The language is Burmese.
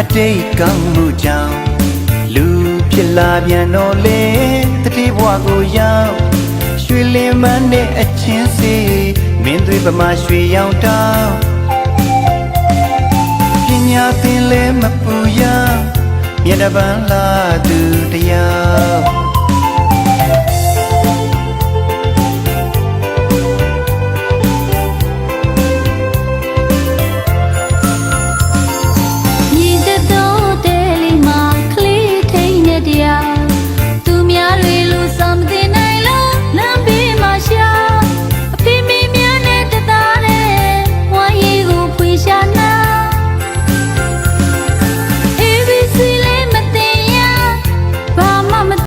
အတိတ်ကောင်းမှုကြောင့်လူဖြစ်လာပြန်တော့လေတတိဘဝကိုရောက်ရွှေလင်းမန်းနဲ့အချင်းစီမင်းသွေးပမာရွှေရောင်တောင်းပညာသင်လဲမပူရမြတ်တပန်းလာသူတရား